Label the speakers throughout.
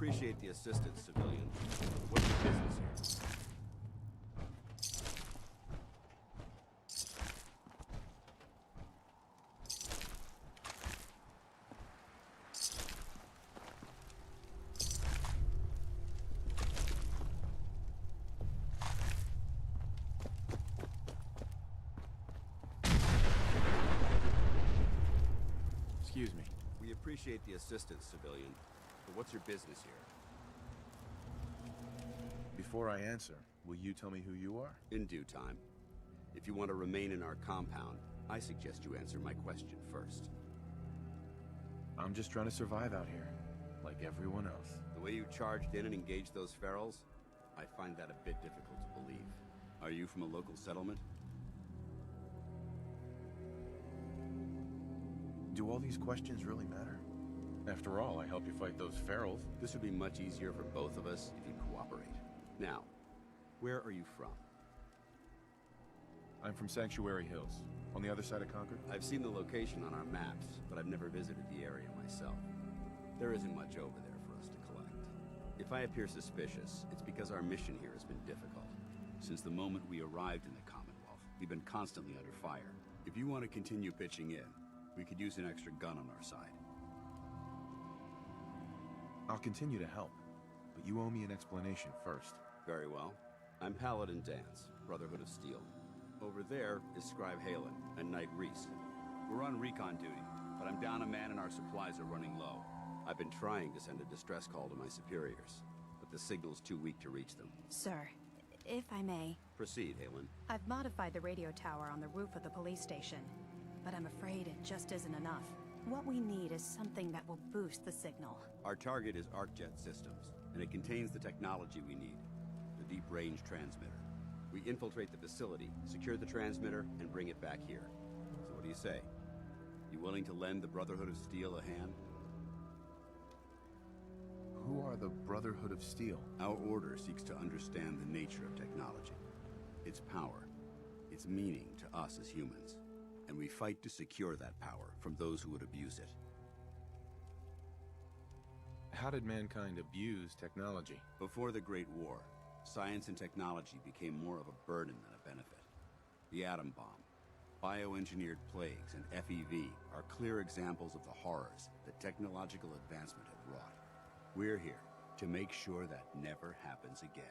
Speaker 1: appreciate the assistance, civilian. What's your business here?
Speaker 2: Excuse me.
Speaker 1: We appreciate the assistance, civilian. But what's your business here?
Speaker 2: Before I answer, will you tell me who you are?
Speaker 1: In due time. If you want to remain in our compound, I suggest you answer my question first.
Speaker 2: I'm just trying to survive out here, like everyone else.
Speaker 1: The way you charged in and engaged those ferals, I find that a bit difficult to believe. Are you from a local settlement?
Speaker 2: Do all these questions really matter? After all, I helped you fight those ferals.
Speaker 1: This would be much easier for both of us if you cooperate. Now, where are you from?
Speaker 2: I'm from Sanctuary Hills, on the other side of Concord.
Speaker 1: I've seen the location on our maps, but I've never visited the area myself. There isn't much over there for us to collect. If I appear suspicious, it's because our mission here has been difficult. Since the moment we arrived in the Commonwealth, we've been constantly under fire. If you want to continue pitching in, we could use an extra gun on our side.
Speaker 2: I'll continue to help, but you owe me an explanation first.
Speaker 1: Very well. I'm Paladin Dance, Brotherhood of Steel. Over there is Scribe Halen and Knight Reese. We're on recon duty, but I'm down a man and our supplies are running low. I've been trying to send a distress call to my superiors, but the signal's too weak to reach them.
Speaker 3: Sir, if I may.
Speaker 1: Proceed, Halen.
Speaker 3: I've modified the radio tower on the roof of the police station, but I'm afraid it just isn't enough. What we need is something that will boost the signal.
Speaker 1: Our target is ArcJet Systems, and it contains the technology we need, the deep-range transmitter. We infiltrate the facility, secure the transmitter, and bring it back here. So what do you say? You willing to lend the Brotherhood of Steel a hand?
Speaker 2: Who are the Brotherhood of Steel?
Speaker 1: Our order seeks to understand the nature of technology, its power, its meaning to us as humans. And we fight to secure that power from those who would abuse it.
Speaker 2: How did mankind abuse technology?
Speaker 1: Before the Great War, science and technology became more of a burden than a benefit. The atom bomb, bioengineered plagues, and FEV are clear examples of the horrors that technological advancement have wrought. We're here to make sure that never happens again.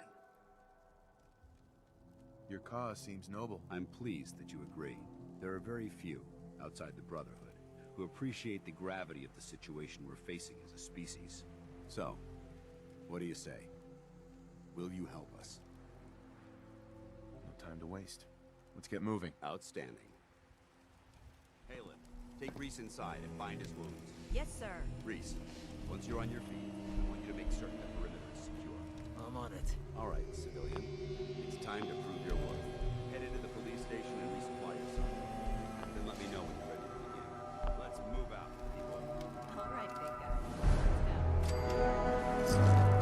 Speaker 2: Your cause seems noble.
Speaker 1: I'm pleased that you agree. There are very few, outside the Brotherhood, who appreciate the gravity of the situation we're facing as a species. So, what do you say? Will you help us?
Speaker 2: No time to waste. Let's get moving.
Speaker 1: Outstanding. Halen, take Reese inside and bind his wounds.
Speaker 3: Yes, sir.
Speaker 1: Reese, once you're on your feet, I want you to make certain the perimeter is secure.
Speaker 4: I'm on it.
Speaker 1: All right, civilian. It's time to prove your worth. Head into the police station and resupply yourself. Then let me know when you're ready to begin. Let's move out, people.
Speaker 3: All right, big guy. Let's go.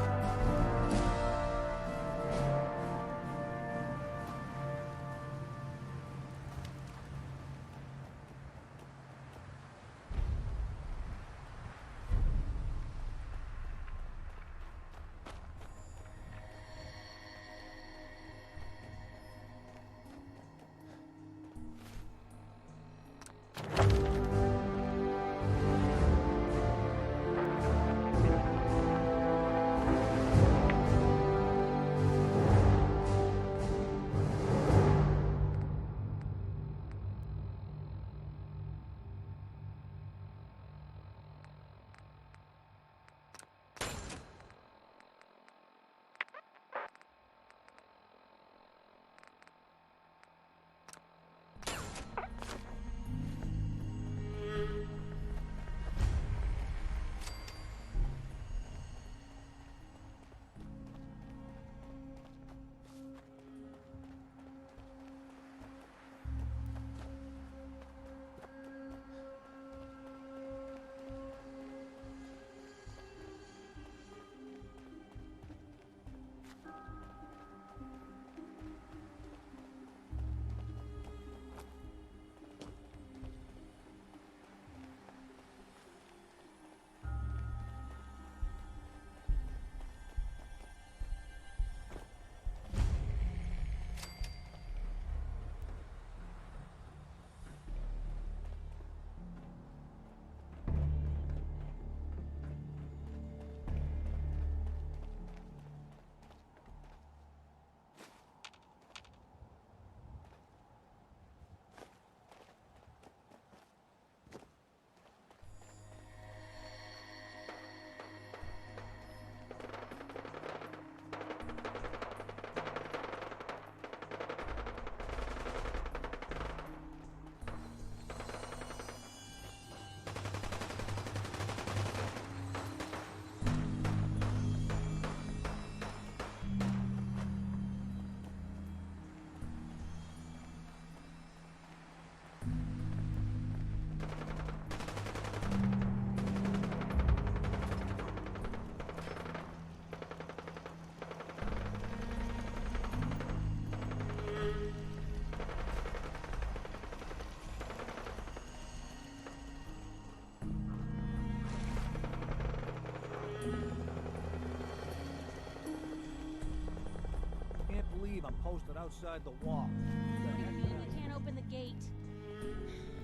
Speaker 4: posted outside the wall.
Speaker 5: What do you mean we can't open the gate?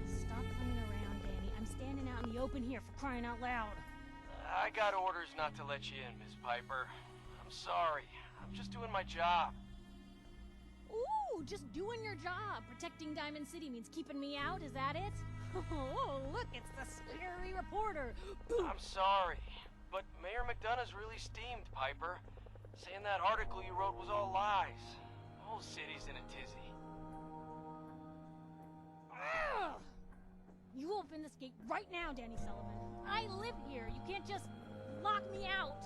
Speaker 5: Stop playing around, Danny. I'm standing out in the open here, for crying out loud.
Speaker 6: I got orders not to let you in, Miss Piper. I'm sorry. I'm just doing my job.
Speaker 5: Ooh, just doing your job. Protecting Diamond City means keeping me out, is that it? Oh, look, it's the scary reporter.
Speaker 6: I'm sorry, but Mayor McDonough's really steamed, Piper. Saying that article you wrote was all lies. The whole city's in a tizzy.
Speaker 5: Ugh. You open this gate right now, Danny Sullivan. I live here. You can't just lock me out.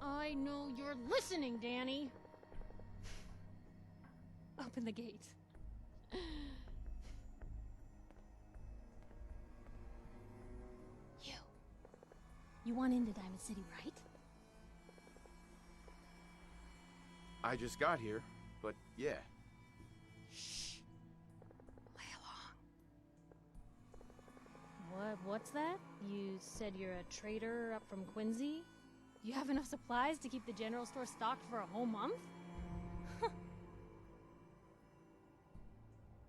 Speaker 5: I know you're listening, Danny. Open the gate. You want into Diamond City, right?
Speaker 2: I just got here, but yeah.
Speaker 5: Shh. Play along. What's that? You said you're a trader up from Quincy? You have enough supplies to keep the general store stocked for a whole month?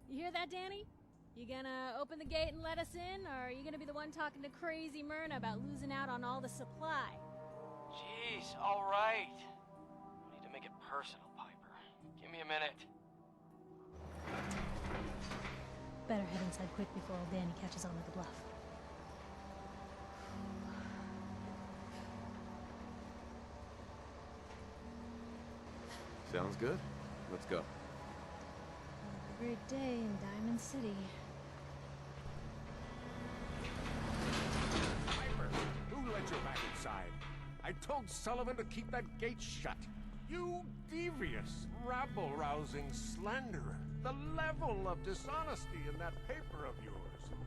Speaker 5: You hear that, Danny? You gonna open the gate and let us in, or are you gonna be the one talking to crazy Myrna about losing out on all the supply?
Speaker 6: Jeez, all right. No need to make it personal, Piper. Give me a minute.
Speaker 5: Better head inside quick before old Danny catches on with the bluff.
Speaker 2: Sounds good. Let's go.
Speaker 5: A great day in Diamond City.
Speaker 7: Piper, who let you back inside? I told Sullivan to keep that gate shut. You devious, rabble-rousing slanderer. The level of dishonesty in that paper of yours.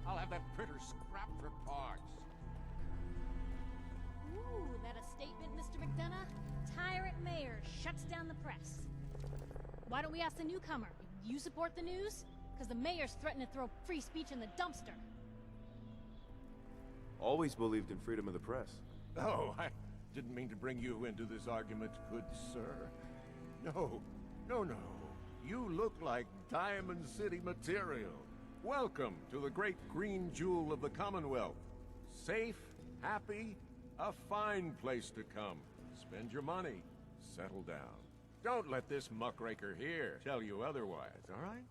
Speaker 7: I'll have that printer scrapped for parts.
Speaker 5: Ooh, that a statement, Mr. McDonough? Tyrant mayor shuts down the press. Why don't we ask the newcomer? You support the news? Because the mayor's threatened to throw free speech in the dumpster.
Speaker 2: Always believed in freedom of the press.
Speaker 7: Oh, I didn't mean to bring you into this argument, good sir. No. You look like Diamond City material. Welcome to the great green jewel of the Commonwealth. Safe, happy, a fine place to come. Spend your money. Settle down. Don't let this muckraker here tell you otherwise, all right?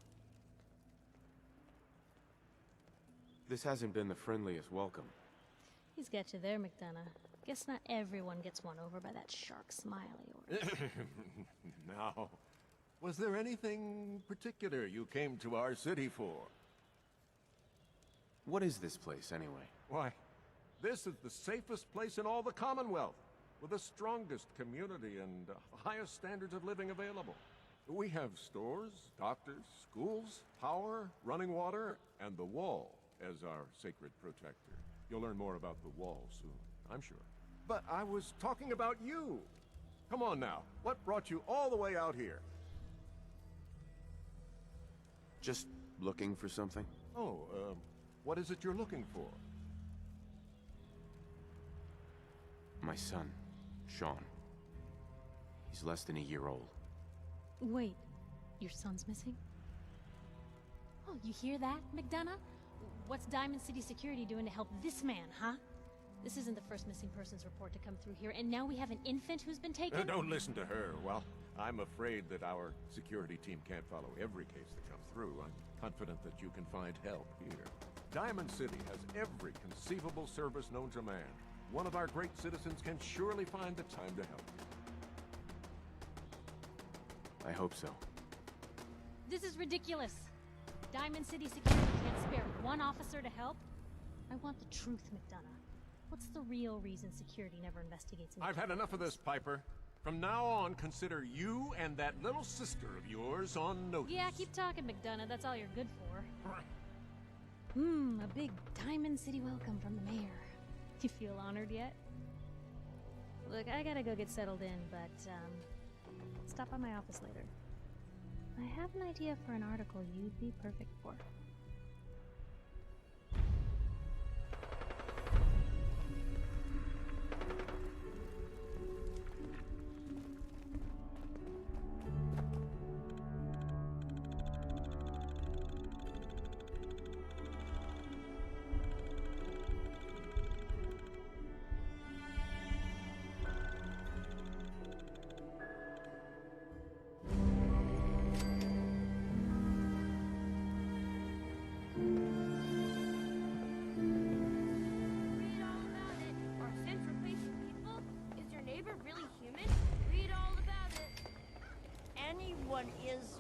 Speaker 2: This hasn't been the friendliest welcome.
Speaker 5: He's got you there, McDonough. Guess not everyone gets won over by that shark smile of yours.
Speaker 7: Now, was there anything particular you came to our city for?
Speaker 2: What is this place, anyway?
Speaker 7: Why, this is the safest place in all the Commonwealth, with the strongest community and highest standards of living available. We have stores, doctors, schools, power, running water, and the Wall as our sacred protector. You'll learn more about the Wall soon, I'm sure. But I was talking about you. Come on now, what brought you all the way out here?
Speaker 2: Just looking for something?
Speaker 7: Oh, what is it you're looking for?
Speaker 2: My son, Sean. He's less than a year old.
Speaker 5: Wait, your son's missing? Oh, you hear that, McDonough? What's Diamond City Security doing to help this man, huh? This isn't the first missing persons report to come through here, and now we have an infant who's been taken?
Speaker 7: Don't listen to her. Well, I'm afraid that our security team can't follow every case that comes through. I'm confident that you can find help here. Diamond City has every conceivable service known to man. One of our great citizens can surely find the time to help you.
Speaker 2: I hope so.
Speaker 5: This is ridiculous. Diamond City Security can't spare one officer to help? I want the truth, McDonough. What's the real reason security never investigates me?
Speaker 7: I've had enough of this, Piper. From now on, consider you and that little sister of yours on notice.
Speaker 5: Yeah, keep talking, McDonough. That's all you're good for. A big Diamond City welcome from the mayor. You feel honored yet? Look, I gotta go get settled in, but, stop by my office later. I have an idea for an article you'd be perfect for.
Speaker 4: everyone is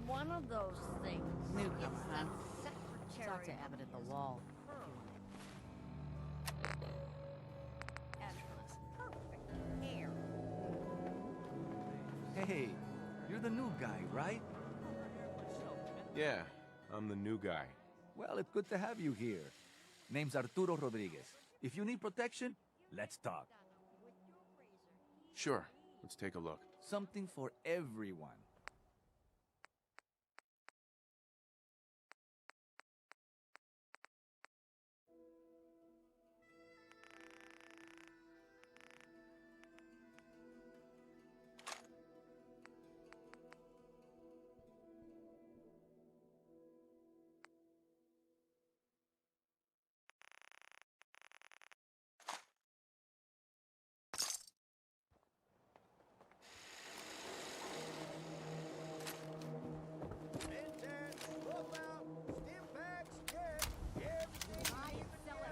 Speaker 4: one of those things.
Speaker 3: Newcomer,
Speaker 4: It's
Speaker 3: huh?
Speaker 4: that secretary
Speaker 3: Talk to Abbott at the wall.
Speaker 4: Angela's perfect hair.
Speaker 8: Hey, you're the new guy, right?
Speaker 2: Yeah, I'm the new guy.
Speaker 8: Well, it's good to have you here. Name's Arturo Rodriguez. If you need protection, let's talk.
Speaker 2: Sure, let's take a look.
Speaker 8: Something for everyone.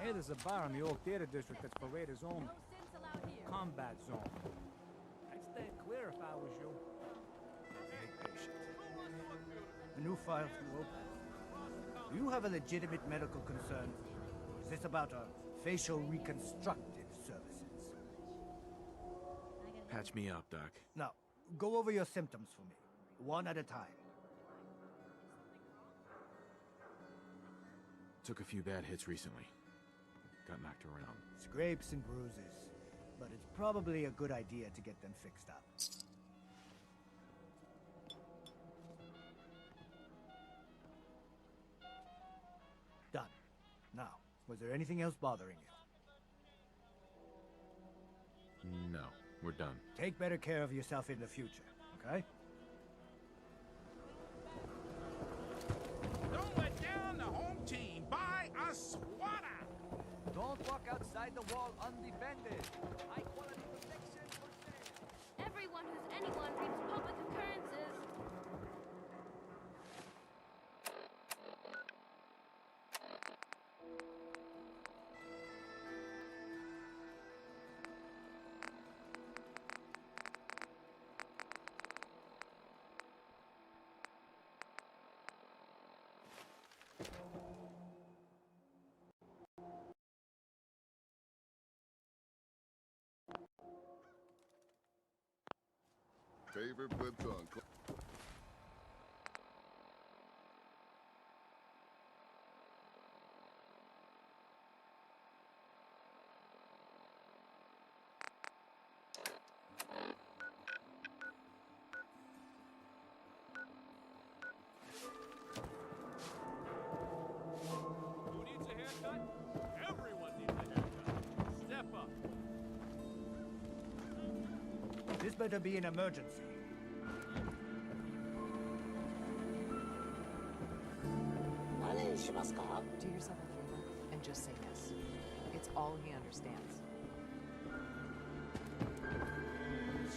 Speaker 9: Hey, there's a bar in the old theater district that's for raiders only. Combat zone. I'd stay clear if I was you. Be patient.
Speaker 10: A new file from Lopez. Do you have a legitimate medical concern? Or is this about facial reconstructive services?
Speaker 2: Patch me up, Doc.
Speaker 10: Now, go over your symptoms for me, one at a time.
Speaker 2: Took a few bad hits recently. Got knocked around.
Speaker 10: Scrapes and bruises. But it's probably a good idea to get them fixed up. Done. Now, was there anything else bothering you?
Speaker 2: No, we're done.
Speaker 10: Take better care of yourself in the future, okay?
Speaker 7: Don't let down the home team. Buy a swatter.
Speaker 8: Don't walk outside the wall undefended. High quality protection for sale.
Speaker 11: Everyone who's anyone reads public occurrences.
Speaker 12: Favorite baton.
Speaker 6: Who needs a haircut? Everyone needs a haircut. Step up.
Speaker 10: This better be an emergency.
Speaker 13: Do yourself a favor and just say yes. It's all he understands.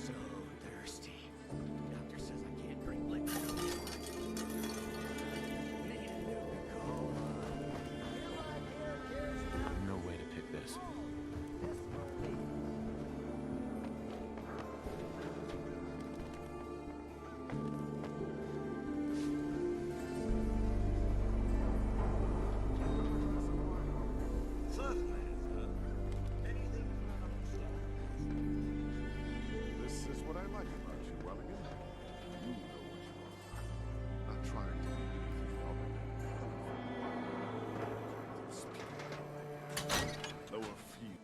Speaker 10: So thirsty. Doctor says I can't drink liquor.
Speaker 2: No way to pick this.
Speaker 12: This is what I like about you, Welligan. You know what you are. Not trying to be anything other than though a few.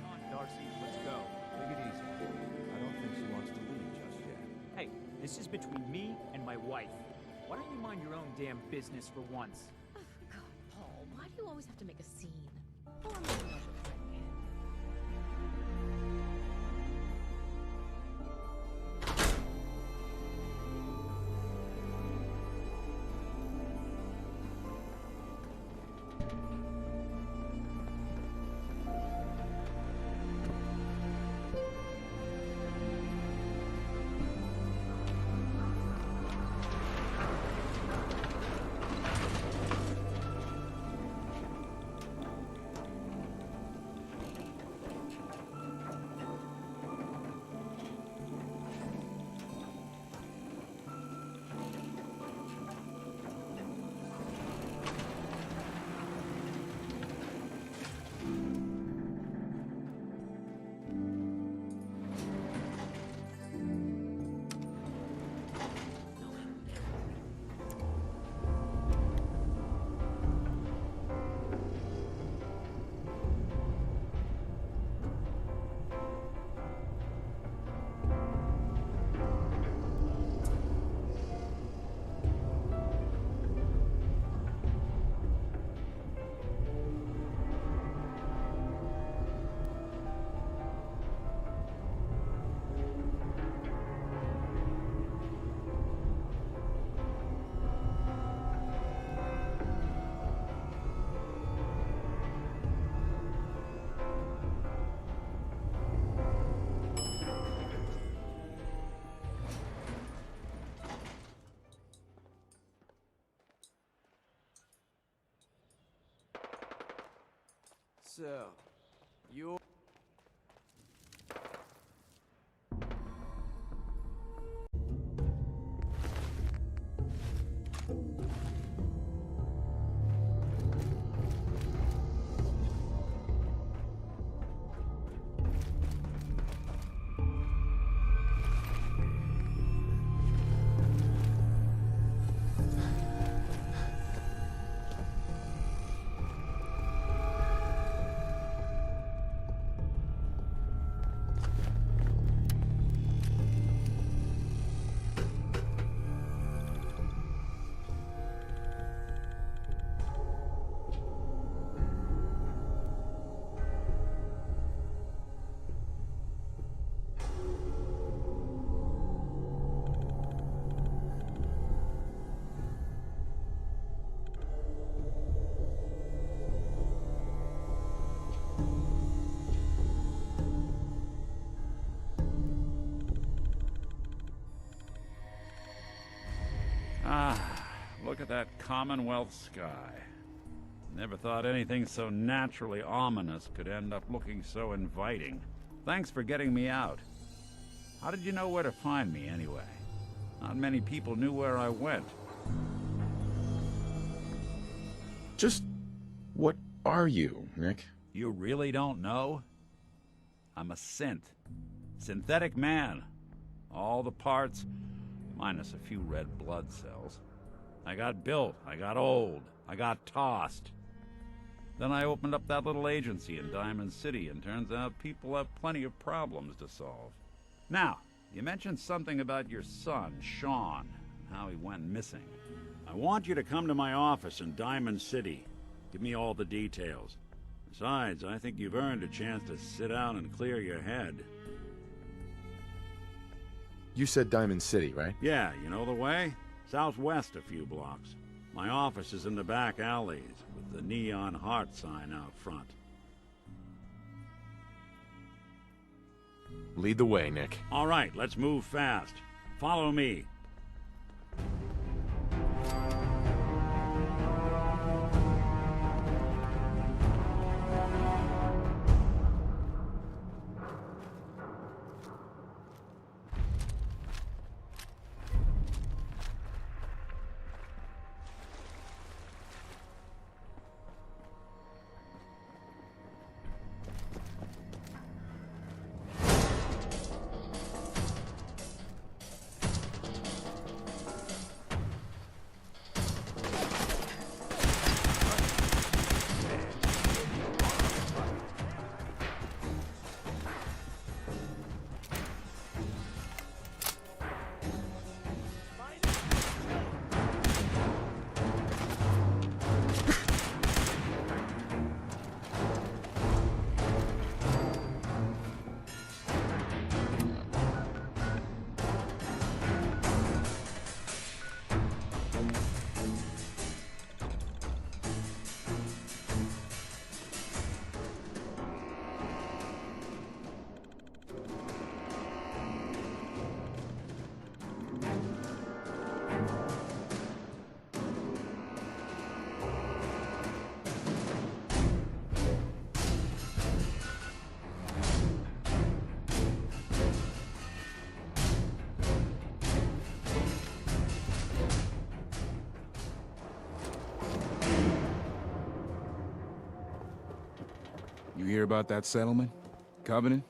Speaker 9: Come on, Darcy, let's go.
Speaker 8: Take it easy. I don't think she wants to leave just yet.
Speaker 9: Hey, this is between me and my wife. Why don't you mind your own damn business for once?
Speaker 5: God, Paul, why do you always have to make a scene? Poor man.
Speaker 8: So, you...
Speaker 14: Ah, look at that Commonwealth sky. Never thought anything so naturally ominous could end up looking so inviting. Thanks for getting me out. How did you know where to find me, anyway? Not many people knew where I went.
Speaker 2: Just... what are you, Nick?
Speaker 14: You really don't know? I'm a synth. Synthetic man. All the parts, minus a few red blood cells. I got built, I got old, I got tossed. Then I opened up that little agency in Diamond City, and turns out people have plenty of problems to solve. Now, you mentioned something about your son, Sean, and how he went missing. I want you to come to my office in Diamond City. Give me all the details. Besides, I think you've earned a chance to sit down and clear your head.
Speaker 2: You said Diamond City, right?
Speaker 14: Yeah, you know the way? Southwest a few blocks. My office is in the back alleys, with the neon heart sign out front.
Speaker 2: Lead the way, Nick.
Speaker 14: All right, let's move fast. Follow me.
Speaker 15: You hear about that settlement? Covenant?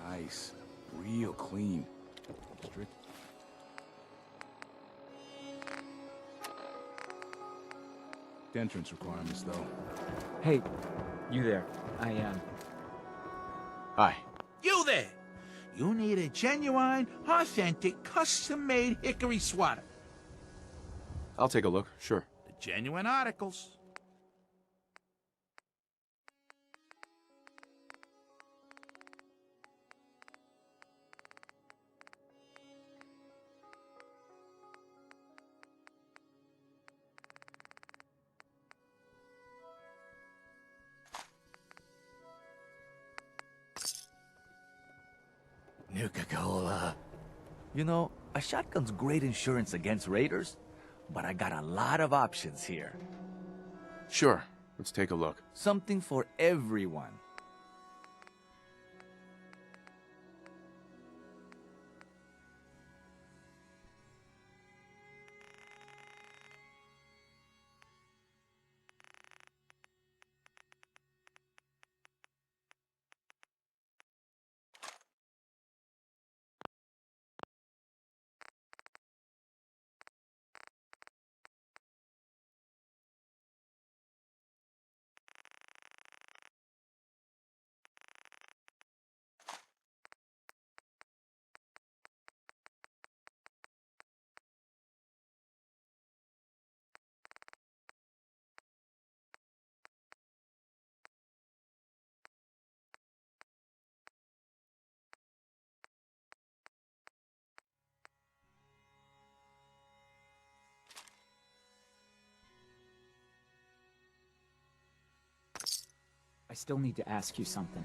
Speaker 15: Nice. Real clean. Strict. Entrance requirements, though.
Speaker 16: Hey, you there.
Speaker 2: Hi.
Speaker 17: You there! You need a genuine, authentic, custom-made hickory sweater.
Speaker 2: I'll take a look, sure.
Speaker 17: The genuine articles.
Speaker 8: Nuka-Cola. You know, a shotgun's great insurance against raiders, but I got a lot of options here.
Speaker 2: Sure, let's take a look.
Speaker 8: Something for everyone.
Speaker 16: I still need to ask you something.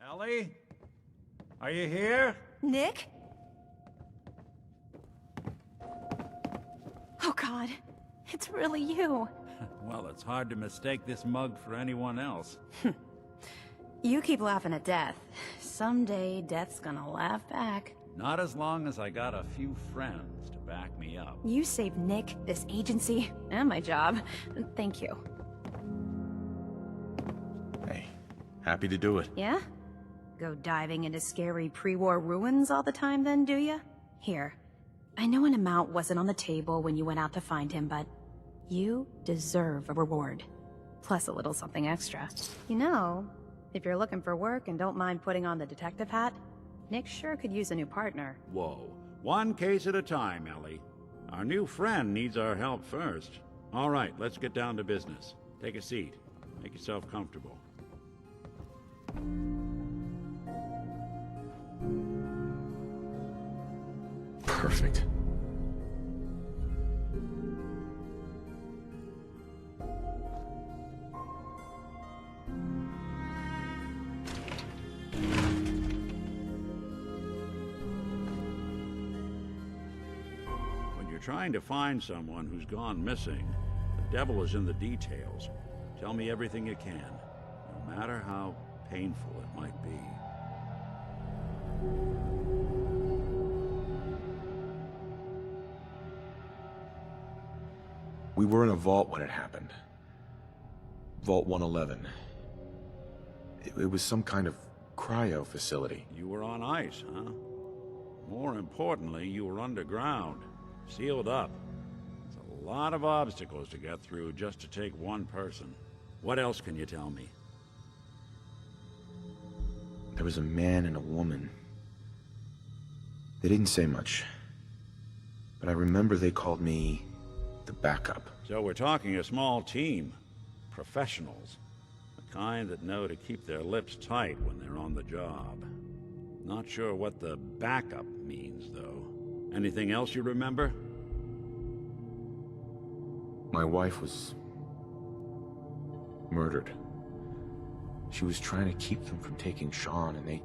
Speaker 14: Ellie? Are you here?
Speaker 3: Nick? Oh God, it's really you.
Speaker 14: Well, it's hard to mistake this mug for anyone else.
Speaker 3: You keep laughing at death. Someday, death's gonna laugh back.
Speaker 14: Not as long as I got a few friends to back me up.
Speaker 3: You saved Nick, this agency, and my job. Thank you.
Speaker 2: Hey, happy to do it.
Speaker 3: Yeah? Go diving into scary pre-war ruins all the time then, do ya? Here. I know an amount wasn't on the table when you went out to find him, but you deserve a reward. Plus a little something extra. You know, if you're looking for work and don't mind putting on the detective hat, Nick sure could use a new partner.
Speaker 14: Whoa. One case at a time, Ellie. Our new friend needs our help first. All right, let's get down to business. Take a seat. Make yourself comfortable.
Speaker 2: Perfect.
Speaker 14: When you're trying to find someone who's gone missing, the devil is in the details. Tell me everything you can, no matter how painful it might be.
Speaker 2: We were in a vault when it happened. Vault 111. It was some kind of cryo facility.
Speaker 14: You were on ice, huh? More importantly, you were underground, sealed up. It's a lot of obstacles to get through just to take one person. What else can you tell me?
Speaker 2: There was a man and a woman. They didn't say much, but I remember they called me the backup.
Speaker 14: So we're talking a small team. Professionals. The kind that know to keep their lips tight when they're on the job. Not sure what the backup means, though. Anything else you remember?
Speaker 2: My wife was murdered. She was trying to keep them from taking Sean, and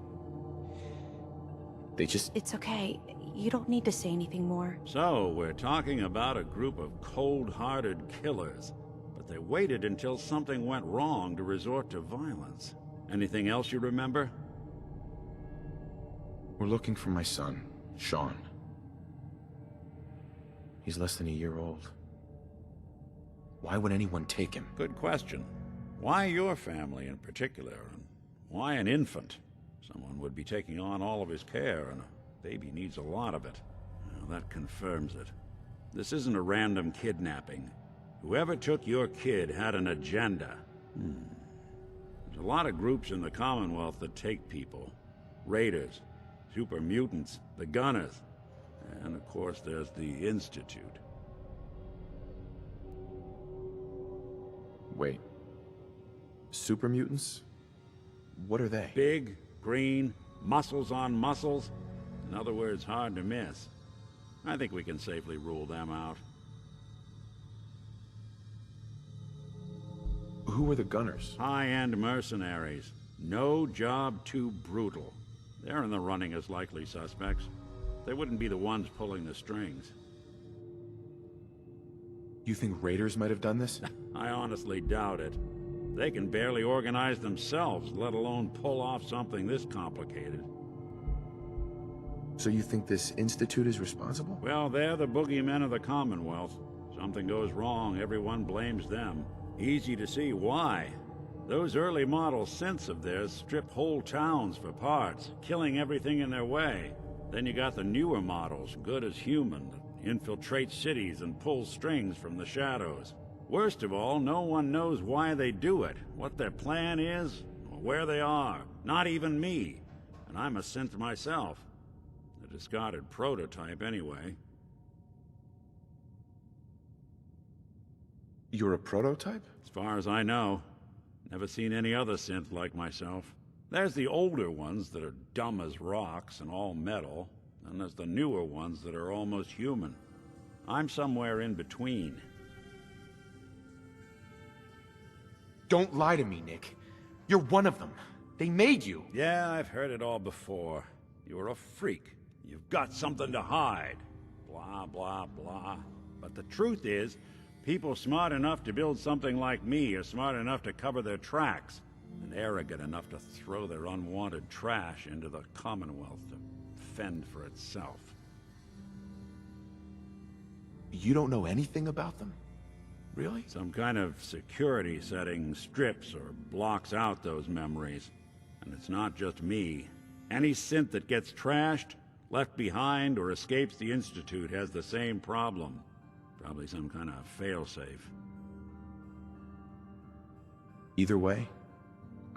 Speaker 2: they just...
Speaker 3: It's okay. You don't need to say anything more.
Speaker 14: So, we're talking about a group of cold-hearted killers. But they waited until something went wrong to resort to violence. Anything else you remember?
Speaker 2: We're looking for my son, Sean. He's less than a year old. Why would anyone take him?
Speaker 14: Good question. Why your family in particular? And Why an infant? Someone would be taking on all of his care, and a baby needs a lot of it. Well, that confirms it. This isn't a random kidnapping. Whoever took your kid had an agenda. There's a lot of groups in the Commonwealth that take people. Raiders, super mutants, the Gunners, and of course there's the Institute.
Speaker 2: Wait. Super mutants? What are they?
Speaker 14: Big, green, muscles on muscles. In other words, hard to miss. I think we can safely rule them out.
Speaker 2: Who are the Gunners?
Speaker 14: High-end mercenaries. No job too brutal. They're in the running as likely suspects. They wouldn't be the ones pulling the strings.
Speaker 2: You think raiders might have done this?
Speaker 14: I honestly doubt it. They can barely organize themselves, let alone pull off something this complicated.
Speaker 2: So you think this Institute is responsible?
Speaker 14: Well, they're the boogeymen of the Commonwealth. Something goes wrong, everyone blames them. Easy to see why. Those early model synths of theirs strip whole towns for parts, killing everything in their way. Then you got the newer models, good as human, that infiltrate cities and pull strings from the shadows. Worst of all, no one knows why they do it, what their plan is, or where they are. Not even me. And I'm a synth myself. A discarded prototype, anyway.
Speaker 2: You're a prototype?
Speaker 14: As far as I know. Never seen any other synth like myself. There's the older ones that are dumb as rocks and all metal, and there's the newer ones that are almost human. I'm somewhere in between.
Speaker 2: Don't lie to me, Nick. You're one of them. They made you.
Speaker 14: Yeah, I've heard it all before. You're a freak. You've got something to hide. Blah, blah, blah. But the truth is, people smart enough to build something like me are smart enough to cover their tracks, and arrogant enough to throw their unwanted trash into the Commonwealth to fend for itself.
Speaker 2: You don't know anything about them? Really?
Speaker 14: Some kind of security setting strips or blocks out those memories. And it's not just me. Any synth that gets trashed, left behind, or escapes the Institute has the same problem. Probably some kind of failsafe.
Speaker 2: Either way,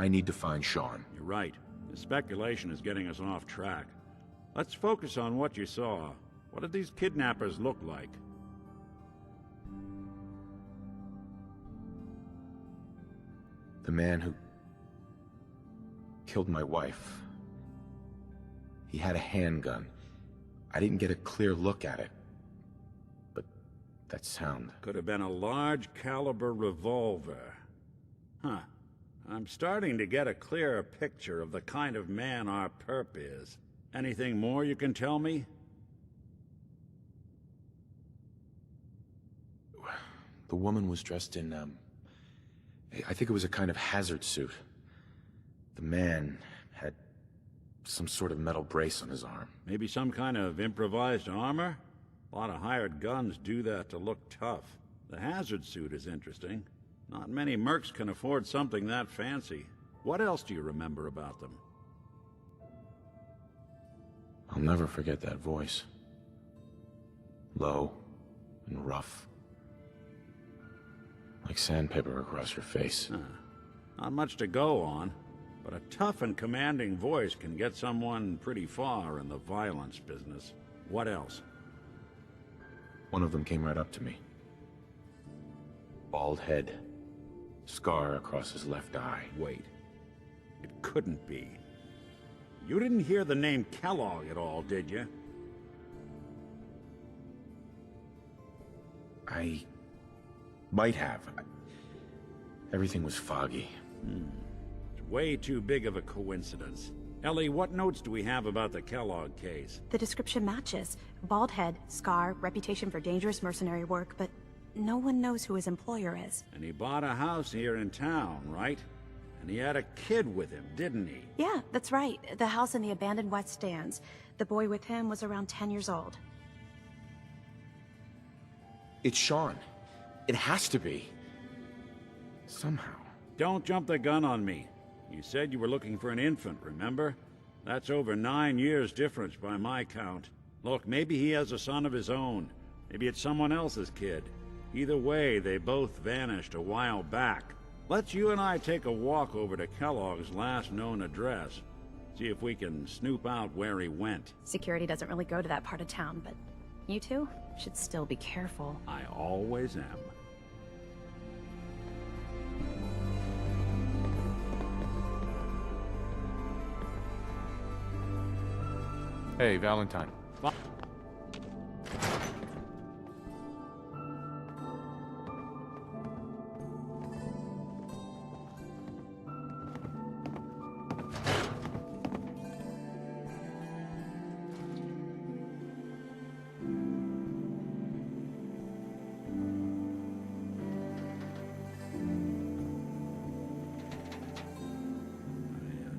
Speaker 2: I need to find Sean.
Speaker 14: You're right. The speculation is getting us off track. Let's focus on what you saw. What did these kidnappers look like?
Speaker 2: The man who killed my wife. He had a handgun. I didn't get a clear look at it. But that sound...
Speaker 14: Could have been a large caliber revolver. Huh. I'm starting to get a clearer picture of the kind of man our perp is. Anything more you can tell me?
Speaker 2: The woman was dressed in, I think it was a kind of hazard suit. The man had some sort of metal brace on his arm.
Speaker 14: Maybe some kind of improvised armor? A lot of hired guns do that to look tough. The hazard suit is interesting. Not many mercs can afford something that fancy. What else do you remember about them?
Speaker 2: I'll never forget that voice. Low and rough. Like sandpaper across your face.
Speaker 14: Not much to go on, but a tough and commanding voice can get someone pretty far in the violence business. What else?
Speaker 2: One of them came right up to me. Bald head. Scar across his left eye.
Speaker 14: Wait. It couldn't be. You didn't hear the name Kellogg at all, did you?
Speaker 2: I might have. Everything was foggy.
Speaker 14: It's way too big of a coincidence. Ellie, what notes do we have about the Kellogg case?
Speaker 3: The description matches. Bald head, scar, reputation for dangerous mercenary work, but no one knows who his employer is.
Speaker 14: And he bought a house here in town, right? And he had a kid with him, didn't he?
Speaker 3: Yeah, that's right. The house in the abandoned West Stands. The boy with him was around 10 years old.
Speaker 2: It's Sean. It has to be. Somehow.
Speaker 14: Don't jump the gun on me. You said you were looking for an infant, remember? That's over 9 years difference by my count. Look, maybe he has a son of his own. Maybe it's someone else's kid. Either way, they both vanished a while back. Let's you and I take a walk over to Kellogg's last known address. See if we can snoop out where he went.
Speaker 3: Security doesn't really go to that part of town, but you two should still be careful.
Speaker 14: I always am.
Speaker 2: Hey, Valentine.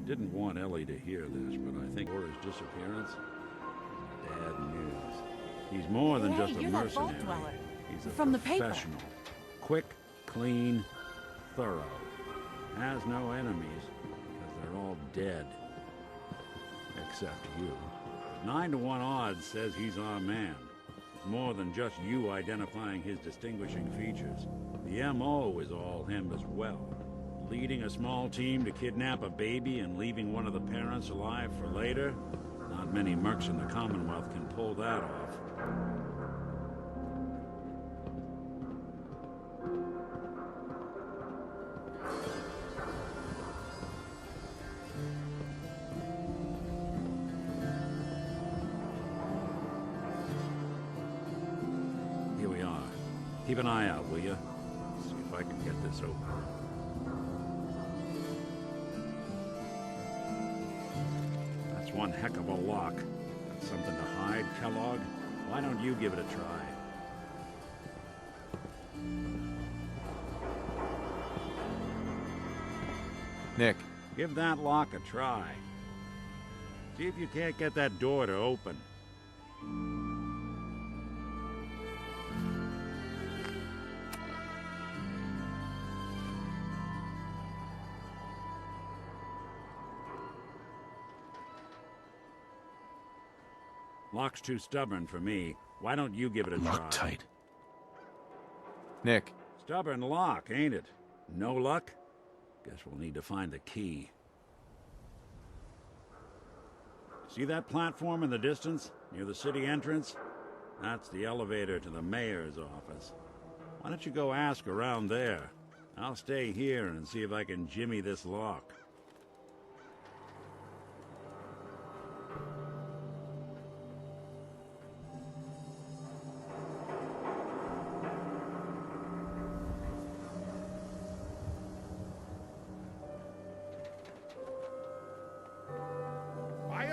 Speaker 14: Didn't want Ellie to hear this, but I think Laura's disappearance is bad news. He's more than just a mercenary. He's a professional. Quick, clean, thorough. Has no enemies, because they're all dead. Except you. 9 to 1 odds says he's our man. It's more than just you identifying his distinguishing features. The M.O. is all him as well. Leading a small team to kidnap a baby and leaving one of the parents alive for later? Not many mercs in the Commonwealth can pull that off. Here we are. Keep an eye out, will you? See if I can get this open. One heck of a lock. Got something to hide, Kellogg? Why don't you give it a try?
Speaker 2: Nick.
Speaker 14: Give that lock a try. See if you can't get that door to open. Lock's too stubborn for me. Why don't you give it a try?
Speaker 2: Lock tight. Nick.
Speaker 14: Stubborn lock, ain't it? No luck? Guess we'll need to find the key. See that platform in the distance, near the city entrance? That's the elevator to the mayor's office. Why don't you go ask around there? I'll stay here and see if I can jimmy this lock.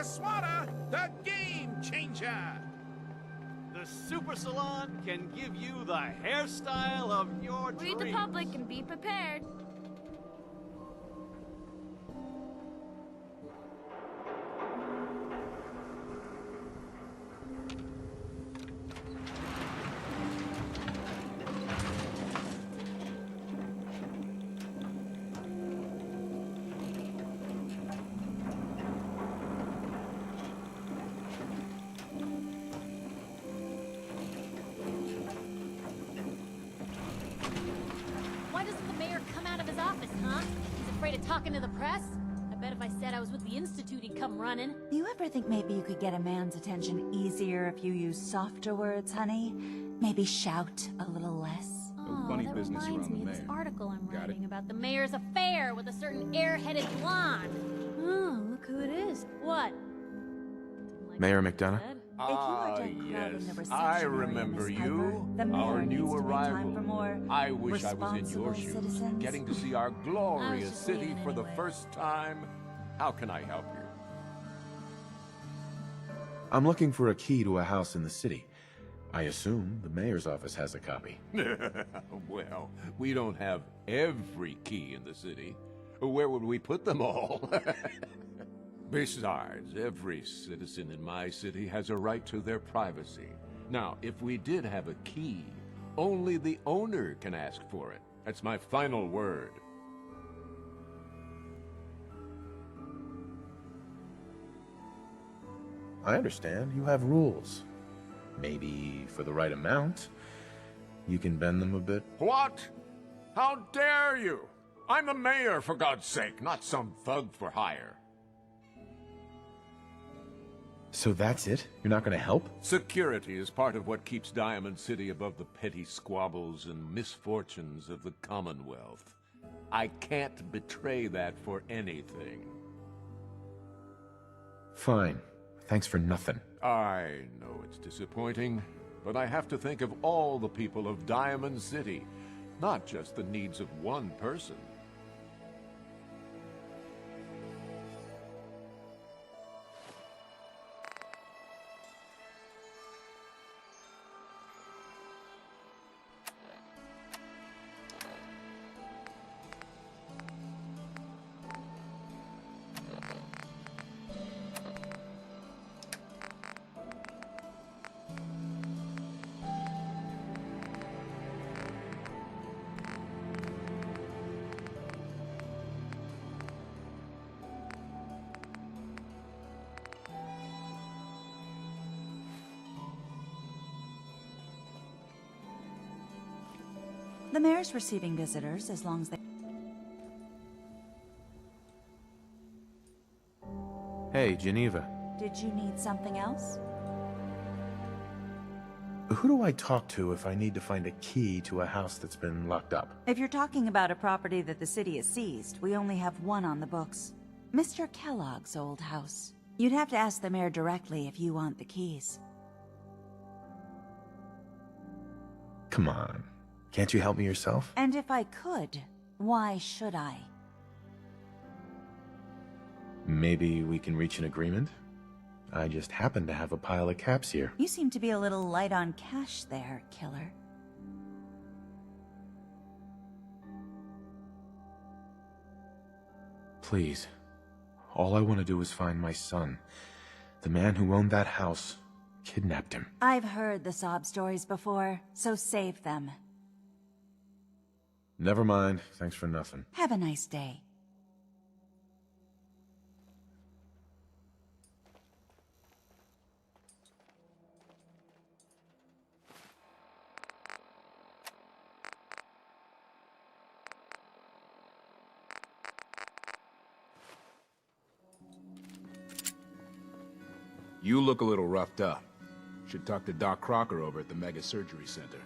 Speaker 18: Yasuda, the game changer!
Speaker 8: The Super Salon can give you the hairstyle of your dreams.
Speaker 11: Read the public and be prepared.
Speaker 5: Why doesn't the mayor come out of his office, huh? He's afraid of talking to the press? I bet if I said I was with the Institute, he'd come running.
Speaker 19: Do you ever think maybe you could get a man's attention easier if you use softer words, honey? Maybe shout a little less?
Speaker 5: Oh, funny that business reminds me of this article I'm writing about the mayor's affair with a certain airheaded blonde. Oh, look who it is. What?
Speaker 2: Mayor McDonough?
Speaker 7: Yes, I remember you, our new arrival. I wish I was in your shoes, getting to see our glorious city for the first time. How can I help you?
Speaker 2: I'm looking for a key to a house in the city. I assume the mayor's office has a copy.
Speaker 7: Well, we don't have every key in the city. Where would we put them all? Besides, every citizen in my city has a right to their privacy. Now, if we did have a key, only the owner can ask for it. That's my final word.
Speaker 2: I understand. You have rules. Maybe for the right amount, you can bend them a bit.
Speaker 7: What? How dare you? I'm the mayor, for God's sake, not some thug for hire.
Speaker 2: So that's it? You're not going to help?
Speaker 7: Security is part of what keeps Diamond City above the petty squabbles and misfortunes of the Commonwealth. I can't betray that for anything.
Speaker 2: Fine. Thanks for nothing.
Speaker 7: I know it's disappointing, but I have to think of all the people of Diamond City, not just the needs of one person.
Speaker 19: The mayor's receiving visitors as long as they...
Speaker 2: Hey, Geneva.
Speaker 19: Did you need something else?
Speaker 2: Who do I talk to if I need to find a key to a house that's been locked up?
Speaker 19: If you're talking about a property that the city has seized, we only have one on the books. Mr. Kellogg's old house. You'd have to ask the mayor directly if you want the keys.
Speaker 2: Come on. Can't you help me yourself?
Speaker 19: And if I could, why should I?
Speaker 2: Maybe we can reach an agreement? I just happen to have a pile of caps here.
Speaker 19: You seem to be a little light on cash there, killer.
Speaker 2: Please. All I want to do is find my son. The man who owned that house kidnapped him.
Speaker 19: I've heard the sob stories before, so save them.
Speaker 2: Never mind. Thanks for nothing.
Speaker 19: Have a nice day.
Speaker 15: You look a little roughed up. Should talk to Doc Crocker over at the Mega Surgery Center.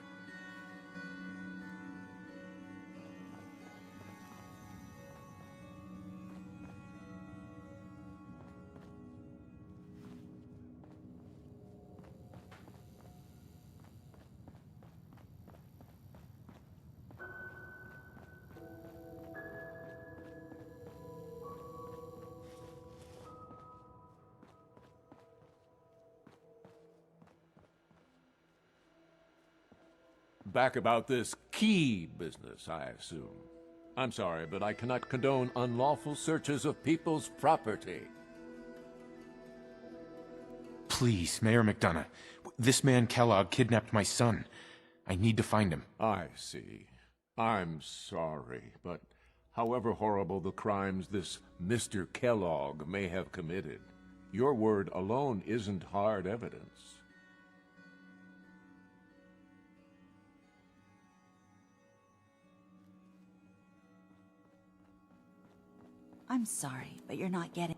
Speaker 7: Back about this key business, I assume. I'm sorry, but I cannot condone unlawful searches of people's property.
Speaker 2: Please, Mayor McDonough. This man Kellogg kidnapped my son. I need to find him.
Speaker 7: I see. I'm sorry, but however horrible the crimes this Mr. Kellogg may have committed, your word alone isn't hard evidence.
Speaker 19: I'm sorry, but you're not getting...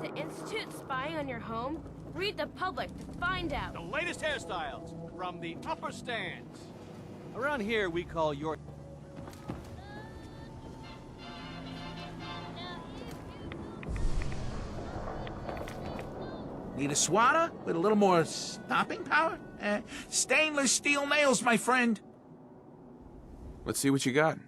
Speaker 11: Is the Institute spying on your home? Read the public to find out.
Speaker 20: The latest hairstyles from the upper stands. Around here, we call your...
Speaker 17: Need a swatter with a little more stopping power? Stainless steel nails, my friend.
Speaker 2: Let's see what you got.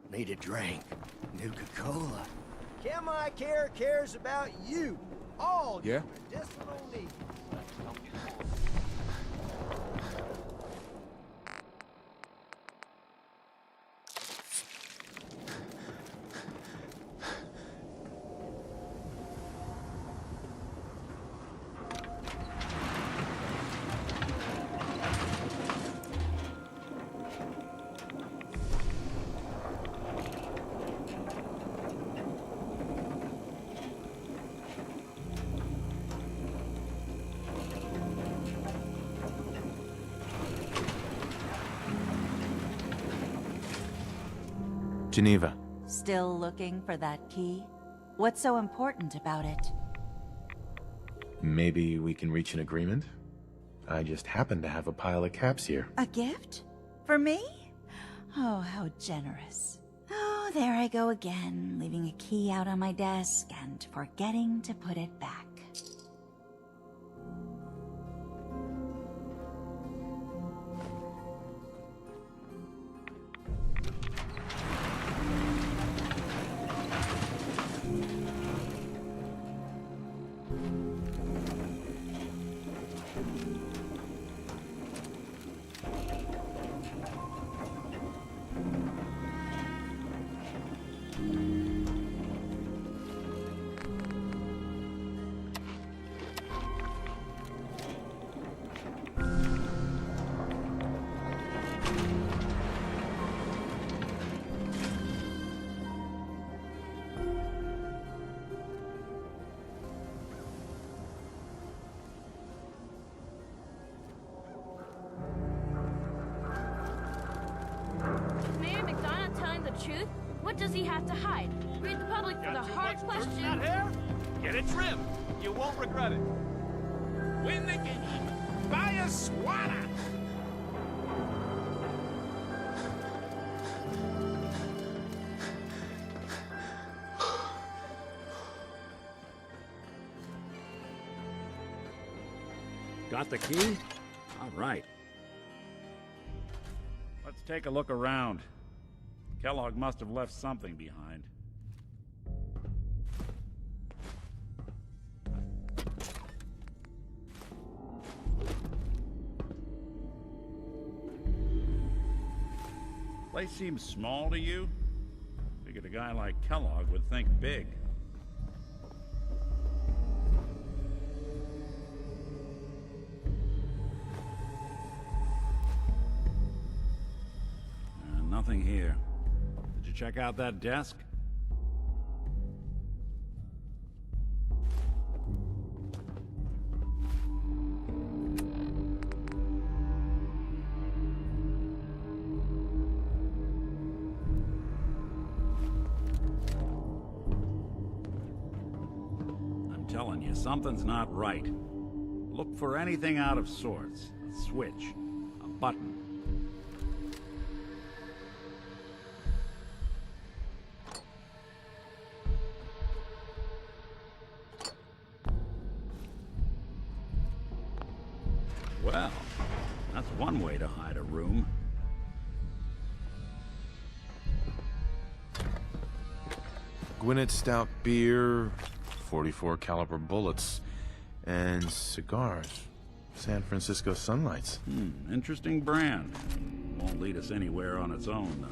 Speaker 10: Need a drink. Nuka-Cola. Chemi Care cares about you. All
Speaker 15: Yeah?
Speaker 10: your medicinal needs.
Speaker 2: Geneva.
Speaker 19: Still looking for that key? What's so important about it?
Speaker 2: Maybe we can reach an agreement? I just happen to have a pile of caps here.
Speaker 19: A gift? For me? Oh, how generous. Oh, there I go again, leaving a key out on my desk and forgetting to put it back.
Speaker 11: Is Mayor McDonough telling the truth? What does he have to hide? Read the public for the hard question.
Speaker 20: That hair? Get it trimmed. You won't regret it.
Speaker 18: Win the game. Buy a swatter.
Speaker 14: Got the key? All right. Let's take a look around. Kellogg must have left something behind. Place seems small to you? Figured a guy like Kellogg would think big. Nothing here. Did you check out that desk? I'm telling you, something's not right. Look for anything out of sorts. A switch, a button. Well, that's one way to hide a room.
Speaker 2: Gwinnett Stout beer, 44 caliber bullets, and cigars. San Francisco Sunlights.
Speaker 14: Interesting brand. Won't lead us anywhere on its own, though.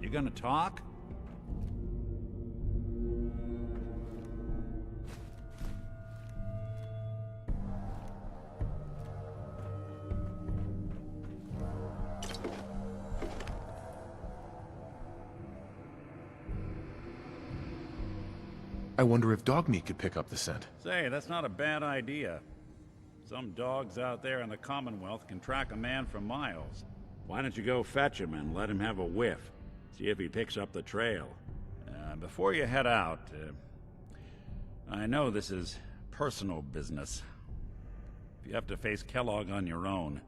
Speaker 14: You gonna talk?
Speaker 2: I wonder if dog meat could pick up the scent.
Speaker 14: Say, that's not a bad idea. Some dogs out there in the Commonwealth can track a man for miles. Why don't you go fetch him and let him have a whiff? See if he picks up the trail. Before you head out, I know this is personal business. If you have to face Kellogg on your own,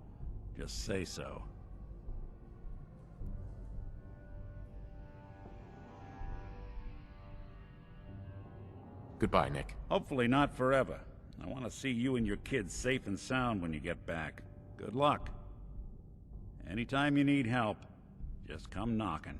Speaker 14: just say so.
Speaker 2: Goodbye, Nick.
Speaker 14: Hopefully not forever. I want to see you and your kids safe and sound when you get back. Good luck. Anytime you need help, just come knocking.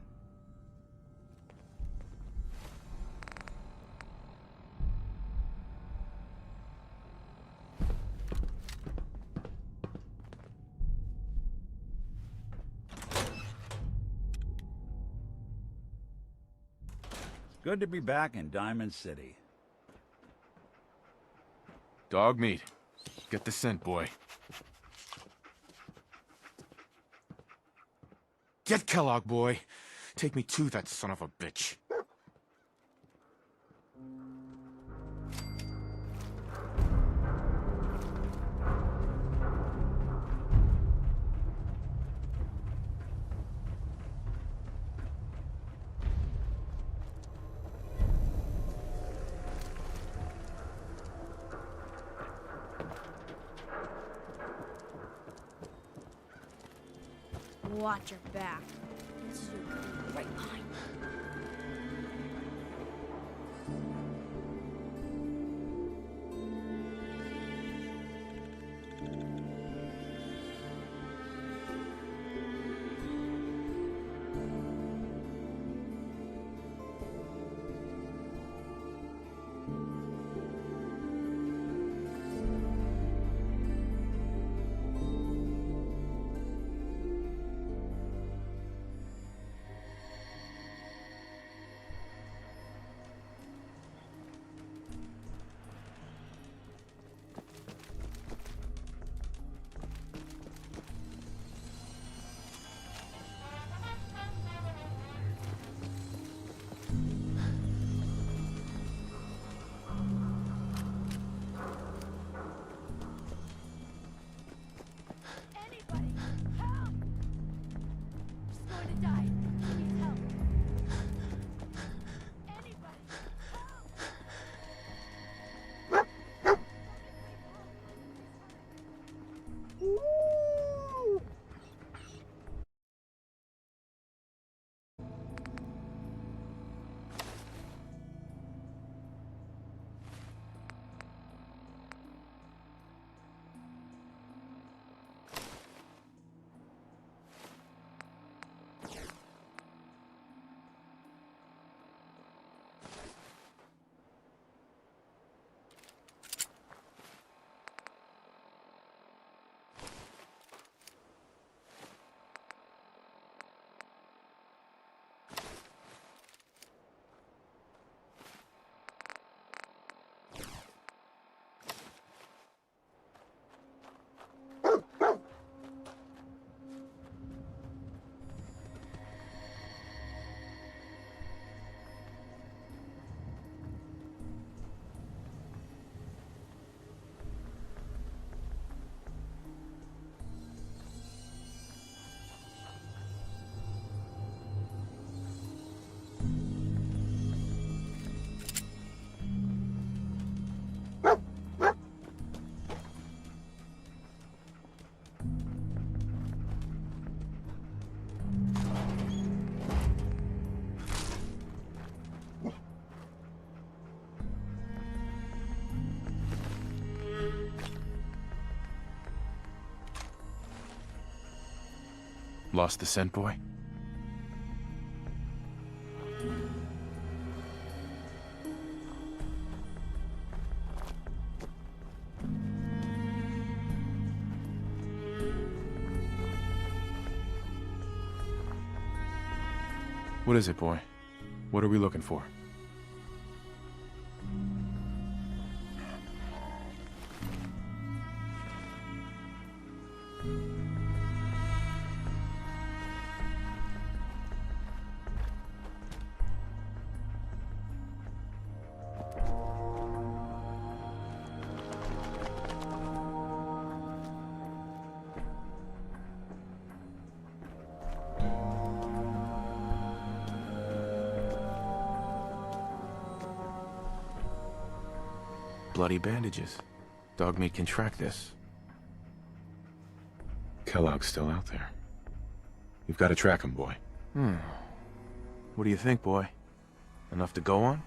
Speaker 14: It's good to be back in Diamond City.
Speaker 2: Dog meat. Get the scent, boy. Get Kellogg, boy. Take me to that son of a bitch.
Speaker 11: Watch your back. This is your right behind.
Speaker 2: Lost the scent, boy? What is it, boy? What are we looking for? bloody bandages. Dogmeat can track this. Kellogg's still out there. You've got to track him, boy. What do you think, boy? Enough to go on?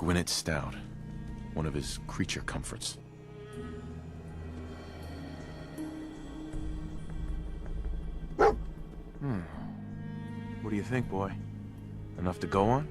Speaker 2: Gwinnett Stout. One of his creature comforts. What do you think, boy? Enough to go on?